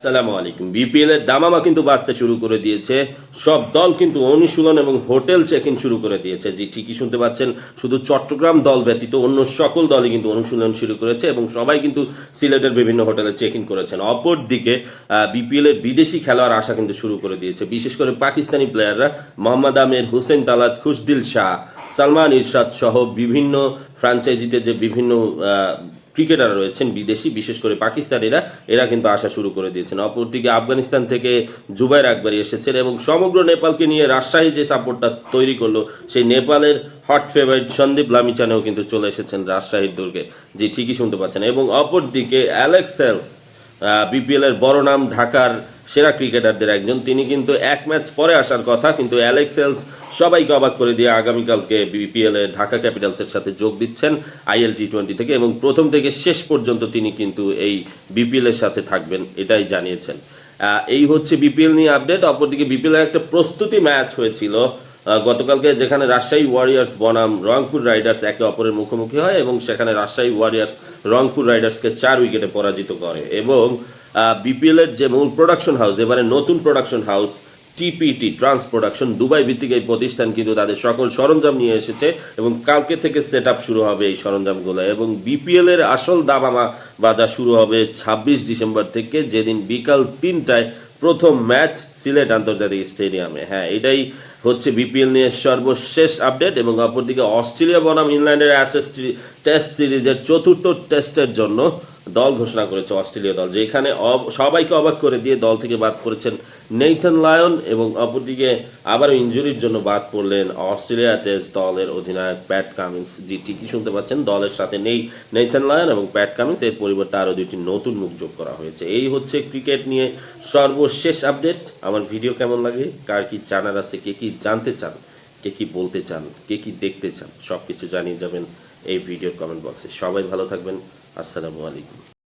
আসসালামু আলাইকুম। বিপিএল এর দামামা কিন্তু বাজতে শুরু করে দিয়েছে। সব দল কিন্তু অনুশীলন এবং হোটেল চেক ইন শুরু করে দিয়েছে। জি, ঠিকই শুনতে পাচ্ছেন। শুধু চট্টগ্রাম দল ব্যতীত অন্য সকল দলই কিন্তু অনুশীলন শুরু করেছে এবং সবাই কিন্তু সিলেটের বিভিন্ন হোটেলে চেক ইন করেছেন। অপরদিকে বিপিএল এর বিদেশি খেলোয়াড় আসা কিন্তু শুরু করে দিয়েছে। বিশেষ করে পাকিস্তানি প্লেয়াররা মোহাম্মদ আমির, হুসেন তালাত, খুশদিল শাহ, সালমান ইরশাদ সহ বিভিন্ন ফ্র্যাঞ্চাইজিতে যে বিভিন্ন ক্রিকেটার রয়েছেন বিদেশি, বিশেষ করে পাকিস্তানিরা, এরা কিন্তু আসা শুরু করে দিয়েছেন। অপরদিকে আফগানিস্তান থেকে জুবাইর আকবরী এসেছেন এবং সমগ্র নেপালকে নিয়ে রাজশাহী যে সাপোর্টটা তৈরি করলো, সেই নেপালের হট ফেভারিট সন্দীপ লামিচানেও কিন্তু চলে এসেছেন রাজশাহীর দুর্গে। জি, ঠিকই শুনতে পাচ্ছেন। এবং অপরদিকে অ্যালেক্স হেলস, বিপিএল এর বড় নাম, ঢাকার সেরা ক্রিকেটারদের একজন, তিনি কিন্তু এক ম্যাচ পরে আসার কথা, কিন্তু অ্যালেক্স হেলস সবাইকে অবাক করে দিয়ে আগামীকালকে বিপিএল এ ঢাকা ক্যাপিটালসের সাথে যোগ দিচ্ছেন আইএল টি-20 থেকে এবং প্রথম থেকে শেষ পর্যন্ত তিনি কিন্তু এই বিপিএল এর সাথে থাকবেন, এটাই জানিয়েছেন। এই হচ্ছে বিপিএল নিয়ে আপডেট। অপরদিকে বিপিএল এর একটা প্রস্তুতি ম্যাচ হয়েছিল গতকালকে, যেখানে রাজশাহী ওয়ারিয়ার্স বনাম রংপুর রাইডার্স একে অপরের মুখোমুখি হয় এবং সেখানে রাজশাহী ওয়ারিয়ার্স রংপুর রাইডার্সকে 4 উইকেটে পরাজিত করে। এবং বিপিএল এর যে মূল প্রোডাকশন হাউস, এবারে নতুন production house TPT trans production, Dubai ভিত্তিক এই প্রতিষ্ঠান কিন্তু তাদের সকল সরঞ্জাম নিয়ে এসেছে এবং কালকে থেকে সেট আপ শুরু হবে এই সরঞ্জামগুলো। এবং বিপিএল এর আসল দামামা বাজা শুরু হবে 26 ডিসেম্বর থেকে, যেদিন বিকাল 3টায় প্রথম ম্যাচ সিলেট আন্তর্জাতিক স্টেডিয়ামে। হ্যাঁ, এটাই হচ্ছে বিপিএল নিয়ে সর্বশেষ আপডেট। এবং অপরদিকে অস্ট্রেলিয়া বনাম ইংল্যান্ডের টেস্ট সিরিজের চতুর্থ টেস্টের জন্য দল ঘোষণা করেছে অস্ট্রেলীয় দল, যেখানে সবাইকে অবাক করে দিয়ে দল থেকে বাদ করেছেন নেইথান লায়ন এবং অপরদিকে আবারও ইনজুরির জন্য বাদ পড়লেন অস্ট্রেলিয়া টেস্ট দলের অধিনায়ক প্যাট কামিন্স। জি, ঠিকই শুনতে পাচ্ছেন, দলের সাথে নেই নেইথান লায়ন এবং প্যাট কামিন্স, এর পরিবর্তে আরও দুইটি নতুন মুখ যোগ করা হয়েছে। এই হচ্ছে ক্রিকেট নিয়ে সর্বশেষ আপডেট। আমার ভিডিও কেমন লাগে, কার কি জানার আছে, কে কি জানতে চান, কে কি বলতে চান, কে কি দেখতে চান, সব কিছু জানিয়ে যাবেন এই ভিডিওর কমেন্ট বক্সে। সবাই ভালো থাকবেন। আসসালামু আলাইকুম।